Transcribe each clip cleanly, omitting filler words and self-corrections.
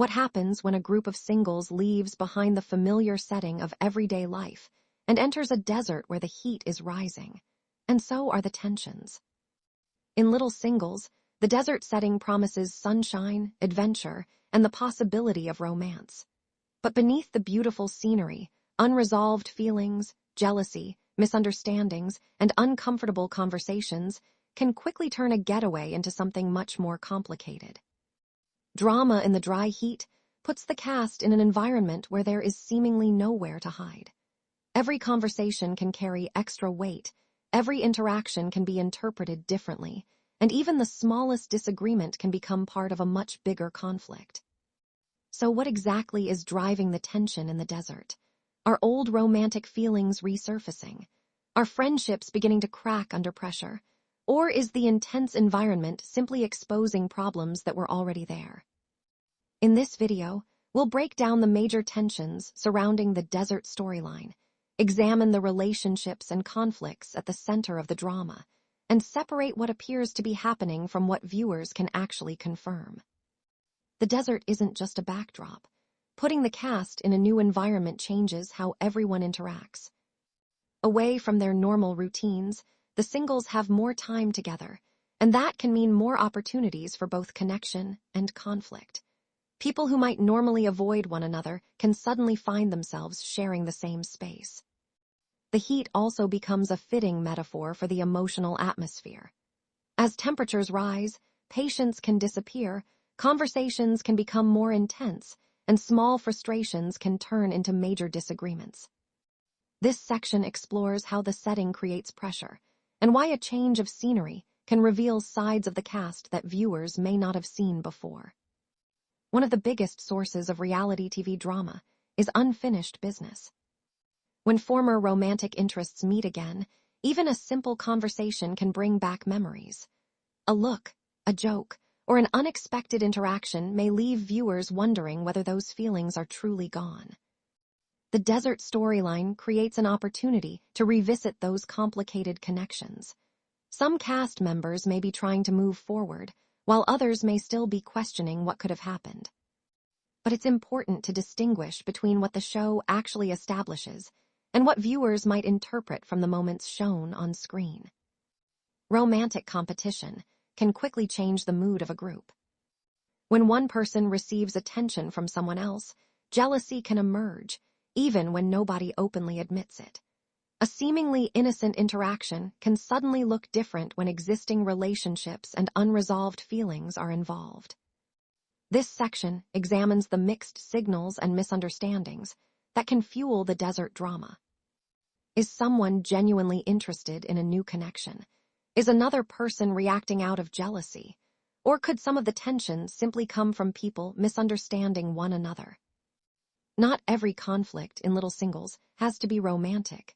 What happens when a group of singles leaves behind the familiar setting of everyday life and enters a desert where the heat is rising? And so are the tensions. In Little Singles, the desert setting promises sunshine, adventure, and the possibility of romance. But beneath the beautiful scenery, unresolved feelings, jealousy, misunderstandings, and uncomfortable conversations can quickly turn a getaway into something much more complicated. Drama in the dry heat puts the cast in an environment where there is seemingly nowhere to hide. Every conversation can carry extra weight, every interaction can be interpreted differently, and even the smallest disagreement can become part of a much bigger conflict. So what exactly is driving the tension in the desert? Are old romantic feelings resurfacing? Are friendships beginning to crack under pressure? Or is the intense environment simply exposing problems that were already there? In this video, we'll break down the major tensions surrounding the desert storyline, examine the relationships and conflicts at the center of the drama, and separate what appears to be happening from what viewers can actually confirm. The desert isn't just a backdrop. Putting the cast in a new environment changes how everyone interacts. Away from their normal routines, the singles have more time together, and that can mean more opportunities for both connection and conflict. People who might normally avoid one another can suddenly find themselves sharing the same space. The heat also becomes a fitting metaphor for the emotional atmosphere. As temperatures rise, patience can disappear, conversations can become more intense, and small frustrations can turn into major disagreements. This section explores how the setting creates pressure, and why a change of scenery can reveal sides of the cast that viewers may not have seen before. One of the biggest sources of reality TV drama is unfinished business. When former romantic interests meet again, even a simple conversation can bring back memories. A look, a joke, or an unexpected interaction may leave viewers wondering whether those feelings are truly gone. The desert storyline creates an opportunity to revisit those complicated connections. Some cast members may be trying to move forward, while others may still be questioning what could have happened. But it's important to distinguish between what the show actually establishes and what viewers might interpret from the moments shown on screen. Romantic competition can quickly change the mood of a group. When one person receives attention from someone else, jealousy can emerge, even when nobody openly admits it. A seemingly innocent interaction can suddenly look different when existing relationships and unresolved feelings are involved. This section examines the mixed signals and misunderstandings that can fuel the desert drama. Is someone genuinely interested in a new connection? Is another person reacting out of jealousy? Or could some of the tension simply come from people misunderstanding one another? Not every conflict in Little Singles has to be romantic.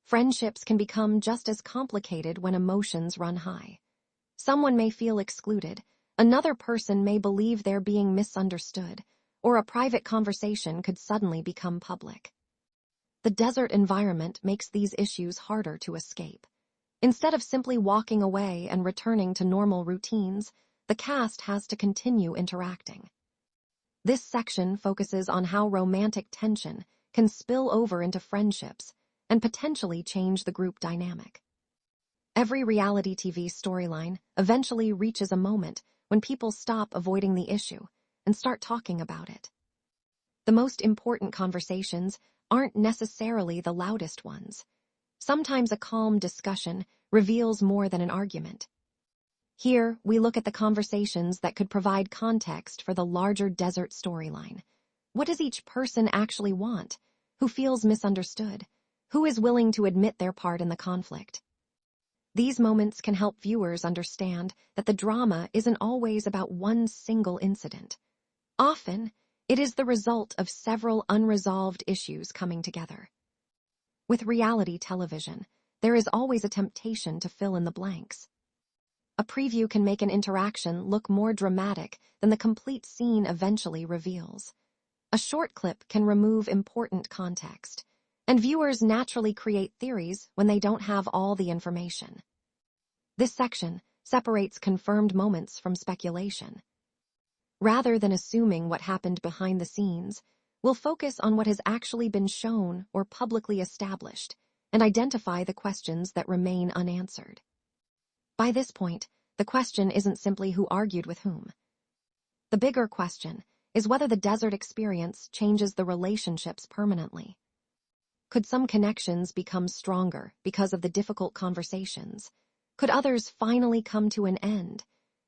Friendships can become just as complicated when emotions run high. Someone may feel excluded, another person may believe they're being misunderstood, or a private conversation could suddenly become public. The desert environment makes these issues harder to escape. Instead of simply walking away and returning to normal routines, the cast has to continue interacting. This section focuses on how romantic tension can spill over into friendships and potentially change the group dynamic. Every reality TV storyline eventually reaches a moment when people stop avoiding the issue and start talking about it. The most important conversations aren't necessarily the loudest ones. Sometimes a calm discussion reveals more than an argument. Here, we look at the conversations that could provide context for the larger desert storyline. What does each person actually want? Who feels misunderstood? Who is willing to admit their part in the conflict? These moments can help viewers understand that the drama isn't always about one single incident. Often, it is the result of several unresolved issues coming together. With reality television, there is always a temptation to fill in the blanks. A preview can make an interaction look more dramatic than the complete scene eventually reveals. A short clip can remove important context, and viewers naturally create theories when they don't have all the information. This section separates confirmed moments from speculation. Rather than assuming what happened behind the scenes, we'll focus on what has actually been shown or publicly established and identify the questions that remain unanswered. By this point, the question isn't simply who argued with whom. The bigger question is whether the desert experience changes the relationships permanently. Could some connections become stronger because of the difficult conversations? Could others finally come to an end?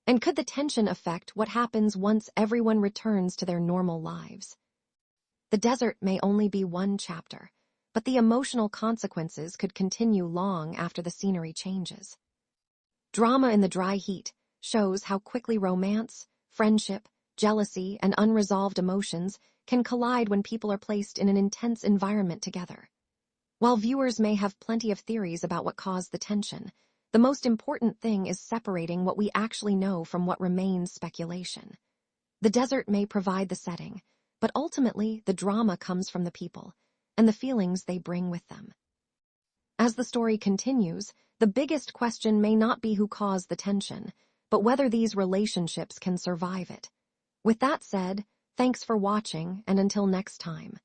And could the tension affect what happens once everyone returns to their normal lives? The desert may only be one chapter, but the emotional consequences could continue long after the scenery changes. Drama in the Dry Heat shows how quickly romance, friendship, jealousy, and unresolved emotions can collide when people are placed in an intense environment together. While viewers may have plenty of theories about what caused the tension, the most important thing is separating what we actually know from what remains speculation. The desert may provide the setting, but ultimately the drama comes from the people and the feelings they bring with them. As the story continues, the biggest question may not be who caused the tension, but whether these relationships can survive it. With that said, thanks for watching, and until next time.